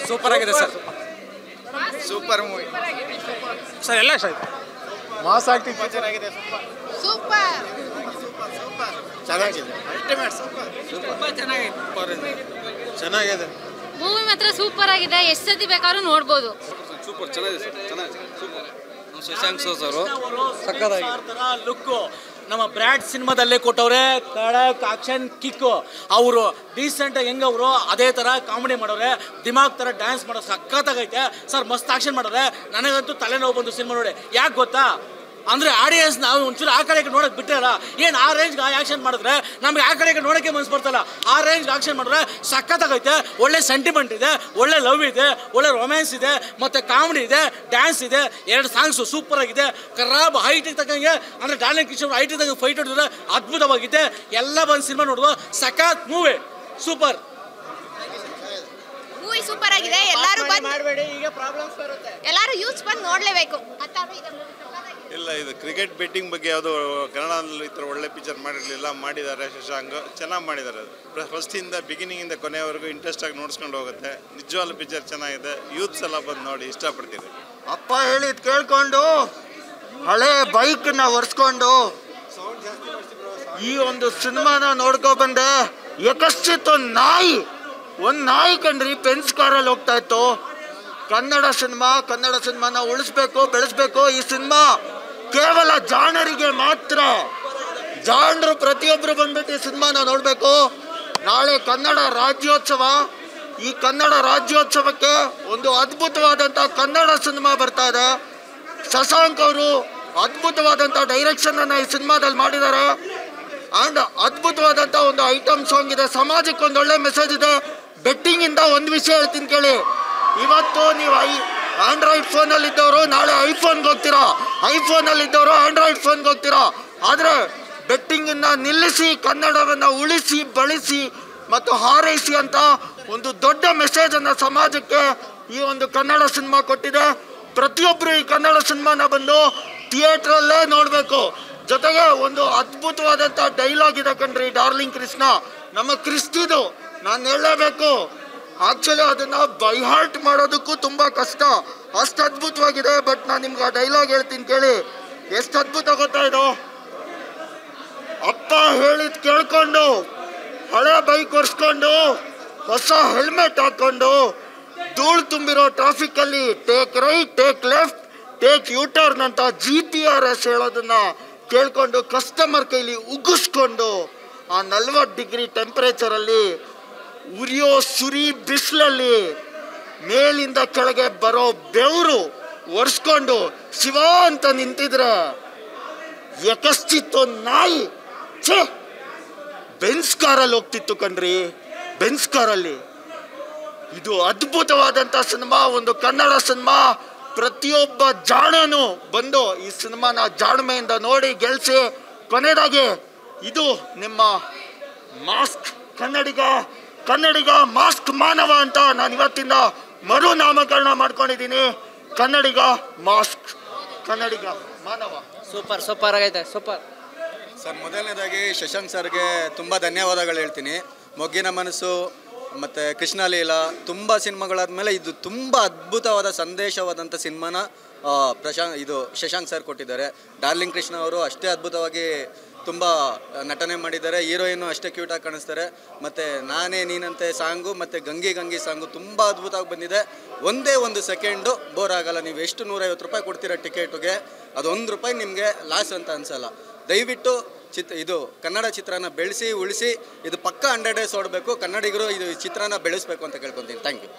Super ಆಗಿದೆ sir. Super movie sir ಎಲ್ಲ ಇಷ್ಟ ಆಯ್ತು. ಮಾಸ್ ಆಕ್ಟಿಂಗ್ ಚೆನ್ನಾಗಿದೆ. ಸೂಪರ್ ಚೆನ್ನಾಗಿದೆ. Ultimate super. ತುಂಬಾ ಚೆನ್ನಾಗಿದೆ. ಚೆನ್ನಾಗಿದೆ. ಮೂವಿ ಮಾತ್ರ ಸೂಪರ್ ಆಗಿದೆ. ಎಷ್ಟು ಸತಿ ಬೇಕಾದ್ರೂ ನೋಡ್ಬೋದು. ಸೂಪರ್ ಚೆನ್ನಾಗಿದೆ ಸರ್. ಚೆನ್ನಾಗಿದೆ ಸೂಪರ್. ಶಶಾಂಕ್ ಸರ್ ಸಕ್ಕತ್ತಾಗಿದೆ ಲುಕ್ಕು. ನಮ್ಮ ಬ್ರ್ಯಾಡ್ ಸಿನಿಮಾದಲ್ಲೇ ಕೊಟ್ಟವ್ರೆ ಕಡಕ್ ಆಕ್ಷನ್ ಕಿಕ್ಕು. ಅವರು ಡೀಸೆಂಟಾಗಿ ಹೆಂಗೆ ಅವರು ಅದೇ ಥರ ಕಾಮಿಡಿ ಮಾಡೋರೆ, ದಿಮಾಗ್ ಥರ ಡ್ಯಾನ್ಸ್ ಮಾಡೋ ಸಖತ್ತಾಗೈತೆ ಸರ್. ಮಸ್ತ್ ಆಕ್ಷನ್ ಮಾಡೋರೆ. ನನಗಂತೂ ತಲೆನೋವು ಬಂದು ಸಿನಿಮಾ ನೋಡಿ. ಯಾಕೆ ಗೊತ್ತಾ ಅಂದರೆ ಆಡಿಯನ್ಸ್ ನಾವು ಒಂಚೂರು ಆ ಕಡೆಗೆ ನೋಡೋಕೆ ಬಿಟ್ಟಿರಲ್ಲ. ಏನು ಆ ರೇಂಜ್ಗೆ ಆ್ಯಕ್ಷನ್ ಮಾಡಿದ್ರೆ ನಮಗೆ ಆ ಕಡೆಗೆ ನೋಡೋಕ್ಕೆ ಮನ್ಸು ಬರ್ತಲ್ಲ. ಆ ರೇಂಜ್ಗೆ ಆಕ್ಷನ್ ಮಾಡಿದ್ರೆ ಸಖತ್ತಾಗೈತೆ. ಒಳ್ಳೆ ಸೆಂಟಿಮೆಂಟ್ ಇದೆ, ಒಳ್ಳೆ ಲವ್ ಇದೆ, ಒಳ್ಳೆ ರೊಮ್ಯಾನ್ಸ್ ಇದೆ, ಮತ್ತು ಕಾಮಿಡಿ ಇದೆ, ಡ್ಯಾನ್ಸ್ ಇದೆ. 2 ಸಾಂಗ್ಸು ಸೂಪರಾಗಿದೆ. ಖರಾಬ್ ಹೈಟಿಗೆ ತಕ್ಕಂಗೆ ಅಂದರೆ ಡಾರ್ಲಿಂಗ್ ಕಿಶೋರ್ ಹೈಟಿಗೆ ತಕ್ಕ ಫೈಟ್ ಹೊಡಿದ್ರೆ ಅದ್ಭುತವಾಗಿದೆ. ಎಲ್ಲ ಬಂದು ಸಿನಿಮಾ ನೋಡುವ ಸಖತ್ ಮೂವಿ. ಸೂಪರ್ ಮೂವಿ ಸೂಪರ್ ಆಗಿದೆ. ಎಲ್ಲರೂ ಬಂದು ಎಲ್ಲರೂ ಯೂಸ್ ಬಂದು ನೋಡಲೇಬೇಕು. ಇಲ್ಲ, ಇದು ಕ್ರಿಕೆಟ್ ಬೆಟ್ಟಿಂಗ್ ಬಗ್ಗೆ ಯಾವುದು ಕನ್ನಡದಲ್ಲಿ ಈ ಥರ ಒಳ್ಳೆ ಪಿಕ್ಚರ್ ಮಾಡಿರಲಿಲ್ಲ. ಮಾಡಿದ್ದಾರೆ ಶಶಾಂಕ್, ಚೆನ್ನಾಗಿ ಮಾಡಿದ್ದಾರೆ. ಫಸ್ಟಿಂದ ಬಿಗಿನಿಂಗಿಂದ ಕೊನೆಯವರೆಗೂ ಇಂಟ್ರೆಸ್ಟ್ ಆಗಿ ನೋಡ್ಸ್ಕೊಂಡು ಹೋಗುತ್ತೆ. ನಿಜವಾಗ್ಲೂ ಪಿಕ್ಚರ್ ಚೆನ್ನಾಗಿದೆ. ಯೂತ್ಸ್ ಎಲ್ಲ ಬಂದು ನೋಡಿ ಇಷ್ಟಪಡ್ತೀವಿ. ಅಪ್ಪ ಹೇಳಿದ್ ಕೇಳ್ಕೊಂಡು ಹಳೆ ಬೈಕ್ನ ಒರೆಸ್ಕೊಂಡು ಈ ಒಂದು ಸಿನಿಮಾನ ನೋಡ್ಕೊ ಬಂದೆ. ಯಕಶ್ಚಿತ್ ಒಂದು ನಾಯಿ ಕಣ್ರಿ ಪೆನ್ಸ್ ಕಾರಲ್ಲಿ ಹೋಗ್ತಾ ಇತ್ತು. ಕನ್ನಡ ಸಿನಿಮಾನ ಉಳಿಸ್ಬೇಕು, ಬೆಳೆಸ್ಬೇಕು. ಈ ಸಿನಿಮಾ ಕೇವಲ ಜಾಣರಿಗೆ ಮಾತ್ರ. ಜಾಣರು ಪ್ರತಿಯೊಬ್ಬರು ಬಂದ್ಬಿಟ್ಟು ಈ ಸಿನಿಮಾನ ನೋಡಬೇಕು. ನಾಳೆ ಕನ್ನಡ ರಾಜ್ಯೋತ್ಸವ. ಈ ಕನ್ನಡ ರಾಜ್ಯೋತ್ಸವಕ್ಕೆ ಒಂದು ಅದ್ಭುತವಾದಂಥ ಕನ್ನಡ ಸಿನಿಮಾ ಬರ್ತಾ ಇದೆ. ಶಶಾಂಕ್ ಅವರು ಅದ್ಭುತವಾದಂಥ ಡೈರೆಕ್ಷನನ್ನು ಈ ಸಿನಿಮಾದಲ್ಲಿ ಮಾಡಿದ್ದಾರೆ. ಆ್ಯಂಡ್ ಅದ್ಭುತವಾದಂಥ ಒಂದು ಐಟಮ್ ಸಾಂಗ್ ಇದೆ. ಸಮಾಜಕ್ಕೆ ಒಂದು ಒಳ್ಳೆ ಮೆಸೇಜ್ ಇದೆ. ಬೆಟ್ಟಿಂಗಿಂದ ಒಂದು ವಿಷಯ ಹೇಳ್ತೀನಿ ಕೇಳಿ. ಇವತ್ತು ನೀವು ಆಂಡ್ರಾಯ್ಡ್ ಫೋನಲ್ಲಿದ್ದವರು ನಾಳೆ ಐಫೋನ್ಗೆ ಹೋಗ್ತೀರಾ, ಐಫೋನಲ್ಲಿದ್ದವರು ಆಂಡ್ರಾಯ್ಡ್ ಫೋನ್ಗೆ ಹೋಗ್ತೀರಾ. ಆದರೆ ಬೆಟ್ಟಿಂಗನ್ನು ನಿಲ್ಲಿಸಿ, ಕನ್ನಡವನ್ನು ಉಳಿಸಿ, ಬಳಸಿ ಮತ್ತು ಹಾರೈಸಿ ಅಂತ ಒಂದು ದೊಡ್ಡ ಮೆಸೇಜನ್ನು ಸಮಾಜಕ್ಕೆ ಈ ಒಂದು ಕನ್ನಡ ಸಿನಿಮಾ ಕೊಟ್ಟಿದೆ. ಪ್ರತಿಯೊಬ್ಬರು ಈ ಕನ್ನಡ ಸಿನಿಮಾನ ಬಂದು ಥಿಯೇಟ್ರಲ್ಲೇ ನೋಡಬೇಕು. ಜೊತೆಗೆ ಒಂದು ಅದ್ಭುತವಾದಂಥ ಡೈಲಾಗ್ ಇದೆ ಕಣ್ರಿ, ಡಾರ್ಲಿಂಗ್ ಕೃಷ್ಣ. ನಮ್ಮ ಕ್ರಿಸ್ತಿದು ನಾನು ಹೇಳಲೇಬೇಕು. ಆ್ಯಕ್ಚುಲಿ ಅದನ್ನು ಬೈ ಹಾರ್ಟ್ ಮಾಡೋದಕ್ಕೂ ತುಂಬ ಕಷ್ಟ, ಅಷ್ಟು ಅದ್ಭುತವಾಗಿದೆ. ಬಟ್ ನಾನು ನಿಮ್ಗೆ ಆ ಡೈಲಾಗ್ ಹೇಳ್ತೀನಿ ಕೇಳಿ. ಎಷ್ಟು ಅದ್ಭುತ ಗೊತ್ತಾ ಇದು. ಅಪ್ಪ ಹೇಳಿದ್ ಕೇಳ್ಕೊಂಡು ಹಳೆ ಬೈಕ್ ಒರೆಸ್ಕೊಂಡು ಹೊಸ ಹೆಲ್ಮೆಟ್ ಹಾಕ್ಕೊಂಡು ಧೂಳು ತುಂಬಿರೋ ಟ್ರಾಫಿಕ್ಕಲ್ಲಿ take right, take left, take U turn ಅಂತ GPS ಹೇಳೋದನ್ನ ಕೇಳ್ಕೊಂಡು ಕಸ್ಟಮರ್ ಕೈಲಿ ಉಗ್ಗಿಸ್ಕೊಂಡು ಆ 40 ಡಿಗ್ರಿ ಟೆಂಪ್ರೇಚರಲ್ಲಿ ಉರಿಯೋ ಸುರಿ ಬಿಸಿಲಲ್ಲಿ ಮೇಲಿಂದ ಕೆಳಗೆ ಬರೋ ಬೆವರು ಒರೆಸ್ಕೊಂಡು ಶಿವ ಅಂತ ನಿಂತಿದ್ರೆ ಯಕಶ್ಚಿತ್ತು ನಾಯಿ ಬೆನ್ಸ್ ಕಾರಲ್ಲಿ ಹೋಗ್ತಿತ್ತು ಕಣ್ರಿ, ಬೆನ್ಸ್ ಕಾರಲ್ಲಿ. ಇದು ಅದ್ಭುತವಾದಂಥ ಸಿನಿಮಾ, ಒಂದು ಕನ್ನಡ ಸಿನಿಮಾ. ಪ್ರತಿಯೊಬ್ಬ ಜಾಣನು ಬಂದು ಈ ಸಿನಿಮಾನ ಜಾಣ್ಮೆಯಿಂದ ನೋಡಿ ಗೆಲ್ಸಿ. ಕೊನೆಯದಾಗಿ ಇದು ನಿಮ್ಮ ಮಾಸ್ಕ್ ಕನ್ನಡಿಗ ಮಾಸ್ಕ್ ಮಾನವ ಅಂತ ನಾನು ಇವತ್ತಿಂದ ಮರುನಾಮಕರಣ ಮಾಡ್ಕೊಂಡಿದ್ದೀನಿ. ಕನ್ನಡಿಗ ಮಾಸ್ಕ್, ಕನ್ನಡಿಗ ಮಾನವ. ಸೂಪರ್ ಆಗೈತೆ. Super sir. ಮೊದಲನೇದಾಗಿ ಶಶಾಂಕ್ ಸರ್ಗೆ ತುಂಬ ಧನ್ಯವಾದಗಳು ಹೇಳ್ತೀನಿ. ಮೊಗ್ಗಿನ ಮನಸ್ಸು ಮತ್ತು ಕೃಷ್ಣ ಲೀಲಾ ತುಂಬ ಸಿನಿಮಾಗಳಾದಮೇಲೆ ಇದು ತುಂಬ ಅದ್ಭುತವಾದ ಸಂದೇಶವಾದಂಥ ಸಿನಿಮಾನ ಶಶಾಂಕ್ ಸರ್ ಕೊಟ್ಟಿದ್ದಾರೆ. ಡಾರ್ಲಿಂಗ್ ಕೃಷ್ಣ ಅವರು ಅಷ್ಟೇ ಅದ್ಭುತವಾಗಿ ತುಂಬ ನಟನೆ ಮಾಡಿದ್ದಾರೆ. ಹೀರೋಯಿನ್ನು ಅಷ್ಟೇ ಕ್ಯೂಟಾಗಿ ಕಾಣಿಸ್ತಾರೆ. ಮತ್ತು ನಾನೇ ನೀನಂತೆ ಸಾಂಗು ಮತ್ತು ಗಂಗಿ ಸಾಂಗು ತುಂಬ ಅದ್ಭುತವಾಗಿ ಬಂದಿದೆ. ಒಂದೇ ಒಂದು ಸೆಕೆಂಡು ಬೋರ್ ಆಗಲ್ಲ. ನೀವು ಎಷ್ಟು 150 ರೂಪಾಯಿ ಕೊಡ್ತೀರ ಟಿಕೆಟ್ಗೆ, ಅದು ₹1 ನಿಮಗೆ ಲಾಸ್ ಅಂತ ಅನಿಸಲ್ಲ. ದಯವಿಟ್ಟು ಇದು ಕನ್ನಡ ಚಿತ್ರನ ಬೆಳೆಸಿ ಉಳಿಸಿ. ಇದು ಪಕ್ಕ 100 ಡೇಸ್ ಓಡಬೇಕು. ಕನ್ನಡಿಗರು ಇದು ಚಿತ್ರನ ಬೆಳೆಸಬೇಕು ಅಂತ ಕೇಳ್ಕೊತೀನಿ. Thank you.